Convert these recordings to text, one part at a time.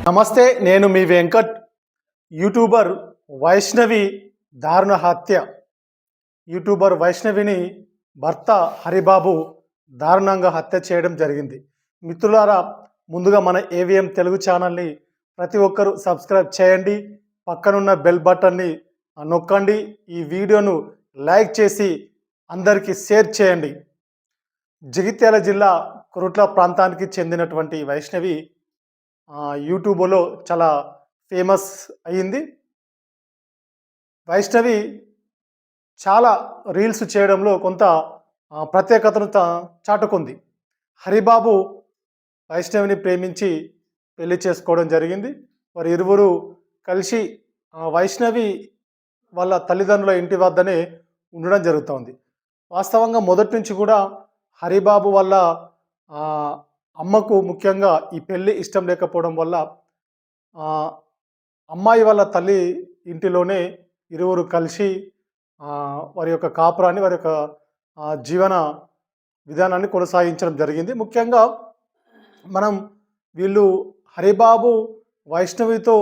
నమస్తే, నేను మీ వెంకట్. యూట్యూబర్ వైష్ణవి దారుణ హత్య. యూట్యూబర్ వైష్ణవిని భర్త హరిబాబు దారుణంగా హత్య చేయడం జరిగింది. మిత్రులారా, ముందుగా మన ఏవిఎం తెలుగు ఛానల్ని ప్రతి ఒక్కరూ సబ్స్క్రైబ్ చేయండి. పక్కనున్న బెల్ బటన్ని నొక్కండి. ఈ వీడియోను లైక్ చేసి అందరికీ షేర్ చేయండి. జగిత్యాల జిల్లా కొరుట్ల ప్రాంతానికి చెందినటువంటి వైష్ణవి యూట్యూబ్లో చాలా ఫేమస్ అయ్యింది. వైష్ణవి చాలా రీల్స్ చేయడంలో కొంత ప్రత్యేకతను చాటుకుంది. హరిబాబు వైష్ణవిని ప్రేమించి పెళ్లి చేసుకోవడం జరిగింది. వారు ఇరువురు కలిసి వైష్ణవి వాళ్ళ తల్లిదండ్రుల ఇంటి వద్దనే ఉండడం జరుగుతోంది. వాస్తవంగా మొదటి నుంచి కూడా హరిబాబు వల్ల అమ్మకు ముఖ్యంగా ఈ పెళ్ళి ఇష్టం లేకపోవడం వల్ల అమ్మాయి వాళ్ళ తల్లి ఇంటిలోనే ఇరువురు కలిసి వారి యొక్క కాపురాన్ని, వారి యొక్క జీవన విధానాన్ని కొనసాగించడం జరిగింది. ముఖ్యంగా మనం వీళ్ళు హరిబాబు వైష్ణవితో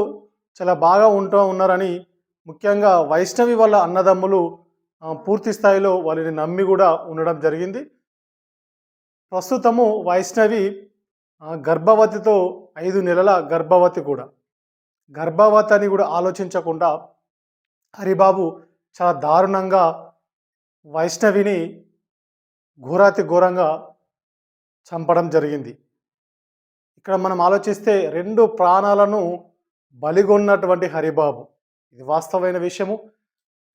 చాలా బాగా ఉన్నారని, ముఖ్యంగా వైష్ణవి వాళ్ళ అన్నదమ్ములు పూర్తి స్థాయిలో వాళ్ళని నమ్మి కూడా ఉండడం జరిగింది. ప్రస్తుతము వైష్ణవి గర్భవతితో 5 నెలల గర్భవతి కూడా. గర్భవతి అని కూడా ఆలోచించకుండా హరిబాబు చాలా దారుణంగా వైష్ణవిని ఘోరంగా చంపడం జరిగింది. ఇక్కడ మనం ఆలోచిస్తే 2 ప్రాణాలను బలిగొన్నటువంటి హరిబాబు. ఇది వాస్తవమైన విషయము.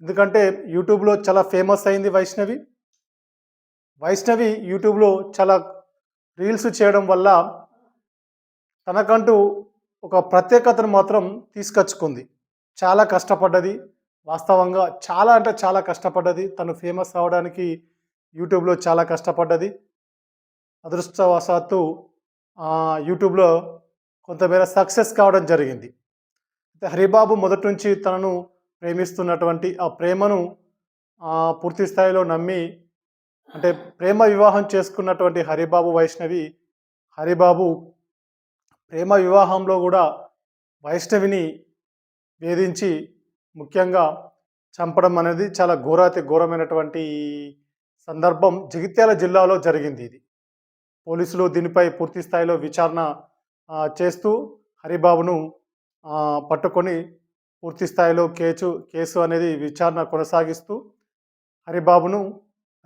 ఎందుకంటే యూట్యూబ్లో చాలా ఫేమస్ అయింది వైష్ణవి. యూట్యూబ్లో చాలా రీల్స్ చేయడం వల్ల తనకంటూ ఒక ప్రత్యేకతను మాత్రం తీసుకొచ్చుకుంది. చాలా కష్టపడ్డది. వాస్తవంగా చాలా అంటే చాలా కష్టపడ్డది. తను ఫేమస్ అవ్వడానికి యూట్యూబ్లో చాలా కష్టపడ్డది. అదృష్టవశాత్తు యూట్యూబ్లో కొంతమేర సక్సెస్ కావడం జరిగింది. హరిబాబు మొదటి నుంచి తనను ప్రేమిస్తున్నటువంటి ఆ ప్రేమను పూర్తి స్థాయిలో నమ్మి, అంటే ప్రేమ వివాహం చేసుకున్నటువంటి హరిబాబు ప్రేమ వివాహంలో కూడా వైష్ణవిని వేధించి ముఖ్యంగా చంపడం అనేది చాలా ఘోరమైనటువంటి సందర్భం జగిత్యాల జిల్లాలో జరిగింది. ఇది పోలీసులు దీనిపై పూర్తి స్థాయిలో విచారణ చేస్తూ హరిబాబును పట్టుకొని పూర్తి స్థాయిలో కేసు అనేది విచారణ కొనసాగిస్తూ హరిబాబును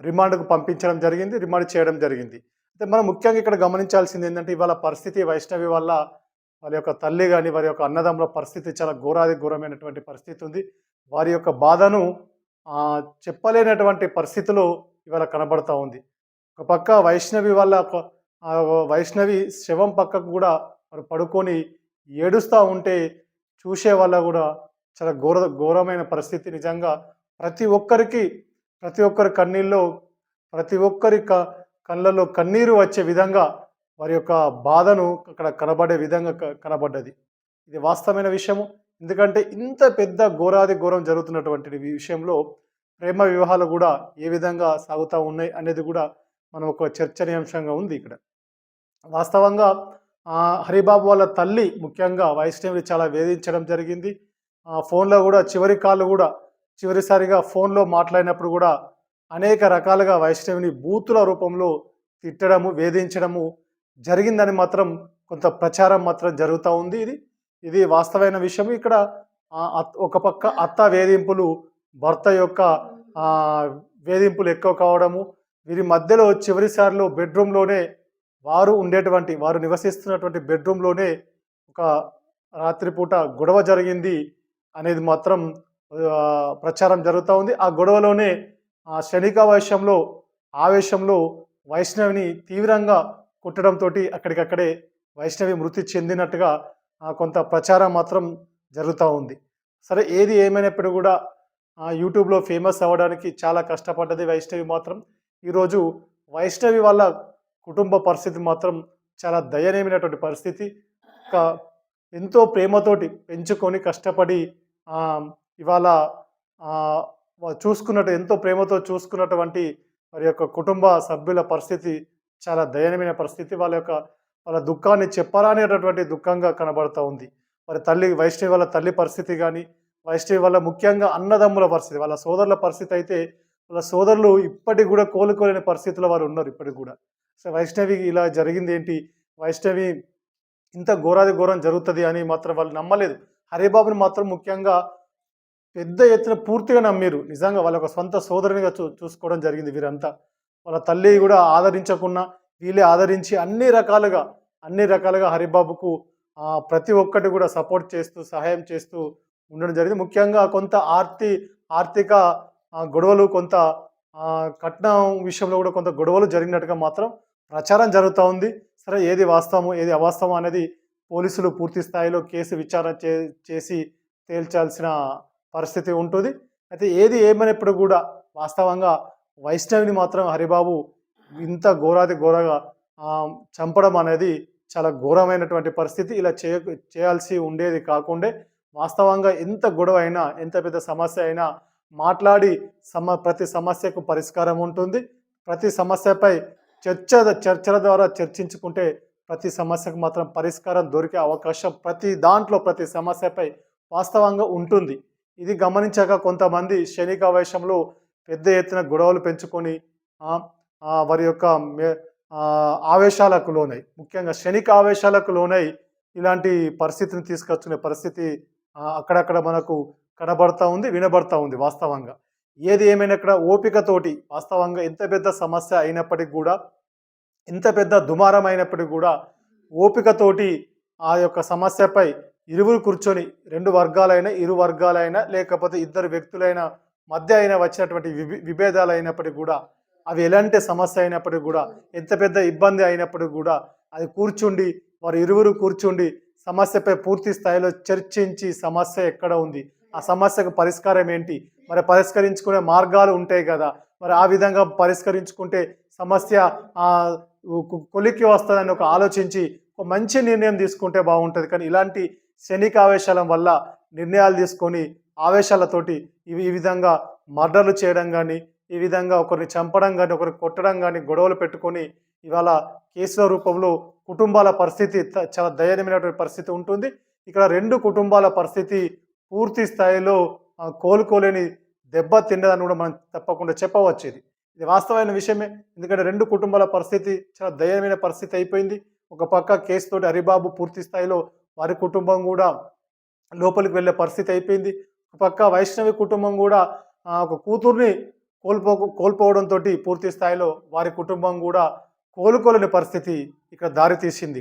రిమాండ్కు పంపించడం జరిగింది, రిమాండ్ చేయడం జరిగింది. అయితే మనం ముఖ్యంగా ఇక్కడ గమనించాల్సింది ఏంటంటే, ఇవాళ పరిస్థితి వైష్ణవి వల్ల వాళ్ళ యొక్క తల్లి కానీ వారి యొక్క అన్నదమ్ముల పరిస్థితి చాలా ఘోరమైనటువంటి పరిస్థితి ఉంది. వారి యొక్క బాధను చెప్పలేనటువంటి పరిస్థితిలో ఇవాళ కనబడతా ఉంది. ఒక పక్క వైష్ణవి శవం పక్కకు కూడా వారు పడుకొని ఏడుస్తూ ఉంటే చూసే వాళ్ళ కూడా చాలా ఘోరమైన పరిస్థితి. నిజంగా ప్రతి ఒక్కరి కన్నీళ్ళలో, ప్రతి ఒక్కరి కళ్ళల్లో కన్నీరు వచ్చే విధంగా వారి యొక్క బాధను అక్కడ కనబడే విధంగా కనబడ్డది. ఇది వాస్తవమైన విషయము. ఎందుకంటే ఇంత పెద్ద ఘోరం జరుగుతున్నటువంటి విషయంలో ప్రేమ వివాహాలు కూడా ఏ విధంగా సాగుతూ ఉన్నాయి అనేది కూడా మనం ఒక చర్చనీయాంశంగా ఉంది. ఇక్కడ వాస్తవంగా హరిబాబు వాళ్ళ తల్లి ముఖ్యంగా వైష్ణవిని చాలా వేధించడం జరిగింది. ఫోన్లో కూడా చివరిసారిగా ఫోన్లో మాట్లాడినప్పుడు కూడా అనేక రకాలుగా వైష్ణవిని బూతుల రూపంలో తిట్టడము, వేధించడము జరిగిందని మాత్రం కొంత ప్రచారం మాత్రం జరుగుతూ ఉంది. ఇది వాస్తవమైన విషయం. ఇక్కడ ఒక పక్క అత్త వేధింపులు, భర్త యొక్క వేధింపులు ఎక్కువ కావడము, వీరి మధ్యలో చివరిసారిలో బెడ్రూమ్లోనే వారు నివసిస్తున్నటువంటి బెడ్రూమ్లోనే ఒక రాత్రిపూట గొడవ జరిగింది అనేది మాత్రం ప్రచారం జరుగుతూ ఉంది. ఆ గొడవలోనే ఆవేశంలో వైష్ణవిని తీవ్రంగా కొట్టడంతో అక్కడికక్కడే వైష్ణవి మృతి చెందినట్టుగా కొంత ప్రచారం మాత్రం జరుగుతూ ఉంది. సరే, ఏది ఏమైనప్పుడు కూడా యూట్యూబ్లో ఫేమస్ అవ్వడానికి చాలా కష్టపడ్డది వైష్ణవి మాత్రం. ఈరోజు వైష్ణవి వాళ్ళ కుటుంబ పరిస్థితి మాత్రం చాలా దయనీయమైనటువంటి పరిస్థితి. ఎంతో ప్రేమతోటి పెంచుకొని కష్టపడి ఇవాళ ఎంతో ప్రేమతో చూసుకున్నటువంటి వారి యొక్క కుటుంబ సభ్యుల పరిస్థితి చాలా దయనీయమైన పరిస్థితి. వాళ్ళ యొక్క వాళ్ళ దుఃఖాన్ని చెప్పరానేటటువంటి దుఃఖంగా కనబడతా ఉంది. మరి తల్లి వైష్ణవి వాళ్ళ తల్లి పరిస్థితి గాని, వైష్ణవి వాళ్ళ ముఖ్యంగా అన్నదమ్ముల పరిస్థితి, వాళ్ళ సోదరుల పరిస్థితి అయితే వాళ్ళ సోదరులు ఇప్పటికి గూడా కోలుకోలేని పరిస్థితిలో వారున్నారు ఇప్పటికి గూడా. సో, వైష్ణవికి ఇలా జరిగిందేంటి? వైష్ణవి ఇంత ఘోరాతి ఘోరం జరుగుతది అని మాత్రం వాళ్ళు నమ్మలేదు. హరిబాబుని మాత్రం ముఖ్యంగా పెద్ద ఎత్తున పూర్తిగా నమ్మిర్రు. నిజంగా వాళ్ళ ఒక సొంత సోదరునిగా చూసుకోవడం జరిగింది వీరంతా. వాళ్ళ తల్లి గూడా ఆదరించకున్నా వీళ్ళే ఆదరించి అన్ని రకాలుగా హరిబాబుకు ప్రతి ఒక్కటి గూడా సపోర్ట్ చేస్తూ, సహాయం చేస్తూ ఉండడం జరిగింది. ముఖ్యంగా కొంత ఆర్థిక గొడవలు, కొంత కట్నం విషయంలో గూడా కొంత గొడవలు జరిగినట్టుగా మాత్రం ప్రచారం జరుగుతా ఉంది. సరే, ఏది వాస్తవమో, ఏది అవాస్తవమో అనేది పోలీసులు పూర్తి స్థాయిలో కేసు విచారణ చేసి తేల్చాల్సిన పరిస్థితి ఉంటుంది. అయితే ఏది ఏమైనప్పుడు గూడా వాస్తవంగా వైష్ణవిని మాత్రం హరిబాబు ఇంత ఘోరాతి ఘోరంగా చంపడం అనేది చాలా ఘోరమైనటువంటి పరిస్థితి. ఇలా చేయాల్సి ఉండేది కాకుండే వాస్తవంగా ఎంత గొడవ అయినా, ఎంత పెద్ద సమస్య అయినా మాట్లాడి ప్రతి సమస్యకు పరిష్కారం ఉంటుంది. ప్రతి సమస్యపై చర్చల ద్వారా చర్చించుకుంటే ప్రతి సమస్యకు మాత్రం పరిష్కారం దొరికే అవకాశం ప్రతి సమస్యపై వాస్తవంగా ఉంటుంది. ఇది గమనించాక కొంతమంది క్షణికావేశంలో పెద్ద ఎత్తున గొడవలు పెంచుకొని వారి యొక్క ఆవేశాలకు లోనై, ముఖ్యంగా క్షణిక ఆవేశాలకు లోనై ఇలాంటి పరిస్థితిని తీసుకొచ్చుకునే పరిస్థితి అక్కడక్కడ మనకు కనబడతా ఉంది, వినబడతా ఉంది వాస్తవంగా. ఏది ఏమైనా ఇక్కడ ఓపికతోటి వాస్తవంగా ఎంత పెద్ద సమస్య అయినప్పటికి గూడా, ఎంత పెద్ద దుమారం అయినప్పటికి గూడా ఓపికతోటి ఆ యొక్క సమస్యపై ఇరువురు కూర్చొని ఇరు వర్గాలైనా లేకపోతే ఇద్దరు వ్యక్తులైన మధ్య అయినా వచ్చినటువంటి విభేదాలు అయినప్పటికీ కూడా, అవి ఎలాంటి సమస్య అయినప్పటికీ కూడా, ఎంత పెద్ద ఇబ్బంది అయినప్పటికీ కూడా అది వారు ఇరువురు కూర్చుండి సమస్యపై పూర్తి స్థాయిలో చర్చించి సమస్య ఎక్కడ ఉంది, ఆ సమస్యకు పరిష్కారం ఏంటి, మరి పరిష్కరించుకునే మార్గాలు ఉంటాయి కదా, మరి ఆ విధంగా పరిష్కరించుకుంటే సమస్య కొలిక్కి వస్తుందని ఆలోచించి ఒక మంచి నిర్ణయం తీసుకుంటే బాగుంటుంది. కానీ ఇలాంటి క్షణికావేశాల వల్ల నిర్ణయాలు తీసుకొని ఆవేశాలతోటి ఈ విధంగా మర్డర్లు చేయడం కానీ, ఈ విధంగా ఒకరిని చంపడం కానీ, ఒకరిని కొట్టడం కానీ, గొడవలు పెట్టుకొని ఇవాళ కేసుల రూపంలో కుటుంబాల పరిస్థితి చాలా దయనీయమైనటువంటి పరిస్థితి ఉంటుంది. ఇక్కడ 2 కుటుంబాల పరిస్థితి పూర్తి స్థాయిలో కోలుకోలేని దెబ్బ తిన్నదని కూడా మనం తప్పకుండా చెప్పవచ్చు. ఇది వాస్తవమైన విషయమే. ఎందుకంటే 2 కుటుంబాల పరిస్థితి చాలా దయనీయమైన పరిస్థితి అయిపోయింది. ఒక పక్క కేసుతోటి హరిబాబు పూర్తి స్థాయిలో వారి కుటుంబం కూడా లోపలికి వెళ్ళే పరిస్థితి అయిపోయింది. ఒక పక్క వైష్ణవి కుటుంబం కూడా ఒక కూతుర్ని కోల్పోవడంతో పూర్తి స్థాయిలో వారి కుటుంబం కూడా కోలుకోలేని పరిస్థితి ఇక్కడ దారి తీసింది.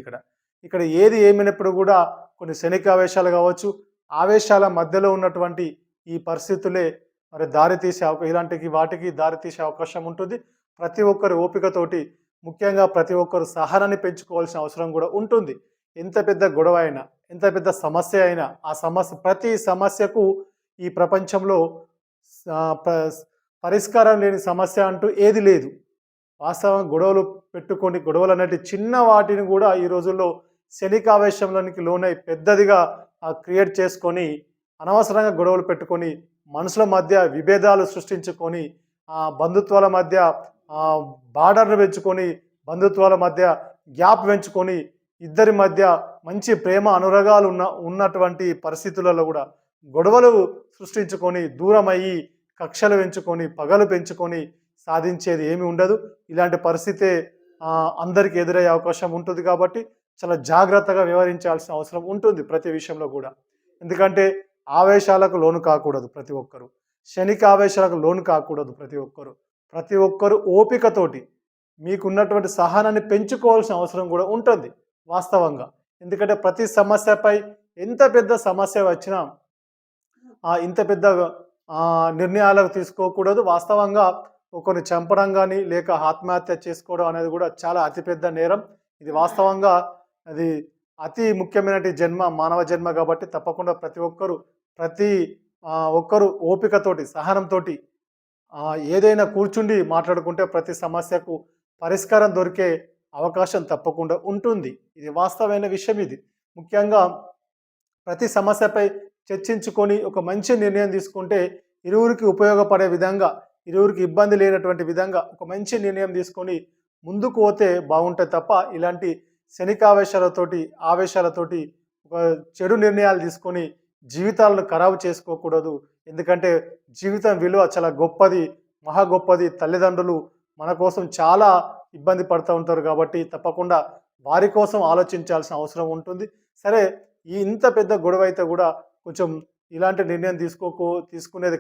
ఇక్కడ ఏది ఏమైనప్పుడు కూడా కొన్ని క్షణికావేశాలు కావచ్చు, ఆవేశాల మధ్యలో ఉన్నటువంటి ఈ పరిస్థితులే మరి వాటికి దారి తీసే అవకాశం ఉంటుంది. ప్రతి ఒక్కరు ఓపికతోటి, ముఖ్యంగా ప్రతి ఒక్కరు సహనాన్ని పెంచుకోవాల్సిన అవసరం కూడా ఉంటుంది. ఎంత పెద్ద గొడవ అయినా, ఎంత పెద్ద సమస్య అయినా, ప్రతి సమస్యకు ఈ ప్రపంచంలో పరిష్కారం లేని సమస్య అంటూ ఏది లేదు. వాస్తవంగా గొడవలు అనేటి చిన్న వాటిని కూడా ఈ రోజుల్లో క్షణికావేశంలోనికి లోనై పెద్దదిగా క్రియేట్ చేసుకొని అనవసరంగా గొడవలు పెట్టుకొని మనుషుల మధ్య విభేదాలు సృష్టించుకొని బంధుత్వాల మధ్య బార్డర్ను పెంచుకొని, బంధుత్వాల మధ్య గ్యాప్ పెంచుకొని, ఇద్దరి మధ్య మంచి ప్రేమ అనురాగాలు ఉన్నటువంటి పరిస్థితులలో కూడా గొడవలు సృష్టించుకొని దూరమయ్యి కక్షలు పెంచుకొని పగలు పెంచుకొని సాధించేది ఏమీ ఉండదు. ఇలాంటి పరిస్థితే అందరికీ ఎదురయ్యే అవకాశం ఉంటుంది. కాబట్టి చాలా జాగ్రత్తగా వ్యవహరించాల్సిన అవసరం ఉంటుంది ప్రతి విషయంలో కూడా. ఎందుకంటే ఆవేశాలకు లోను కాకూడదు ప్రతి ఒక్కరు, క్షణిక ఆవేశాలకు లోను కాకూడదు ప్రతి ఒక్కరు ఓపికతోటి మీకున్నటువంటి సహనాన్ని పెంచుకోవాల్సిన అవసరం కూడా ఉంటుంది వాస్తవంగా. ఎందుకంటే ప్రతి సమస్యపై ఎంత పెద్ద సమస్య వచ్చినా ఇంత పెద్ద నిర్ణయాలకు తీసుకోకూడదు. వాస్తవంగా ఒకరిని చంపడం కానీ లేక ఆత్మహత్య చేసుకోవడం అనేది కూడా చాలా అతిపెద్ద నేరం. ఇది వాస్తవంగా అది అతి ముఖ్యమైన మానవ జన్మ కాబట్టి తప్పకుండా ప్రతి ఒక్కరు ఓపికతోటి, సహనంతో ఏదైనా కూర్చుండి మాట్లాడుకుంటే ప్రతి సమస్యకు పరిష్కారం దొరికే అవకాశం తప్పకుండా ఉంటుంది. ఇది వాస్తవమైన విషయం. ఇది ముఖ్యంగా ప్రతి సమస్యపై చర్చించుకొని ఒక మంచి నిర్ణయం తీసుకుంటే ఇరువురికి ఉపయోగపడే విధంగా, ఇరువురికి ఇబ్బంది లేనటువంటి విధంగా ఒక మంచి నిర్ణయం తీసుకొని ముందుకు పోతే బాగుంటుంది తప్ప ఇలాంటి క్షణికావేశాలతోటి, ఆవేశాలతోటి ఒక చెడు నిర్ణయాలు తీసుకొని జీవితాలను ఖరాబు చేసుకోకూడదు. ఎందుకంటే జీవితం విలువ చాలా గొప్పది, మహా గొప్పది. తల్లిదండ్రులు మన కోసం చాలా ఇబ్బంది పడుతూ ఉంటారు కాబట్టి తప్పకుండా వారి కోసం ఆలోచించాల్సిన అవసరం ఉంటుంది. సరే, ఈ ఇంత పెద్ద గొడవ అయితే గూడా కొంచెం ఇలాంటి నిర్ణయం తీసుకునేది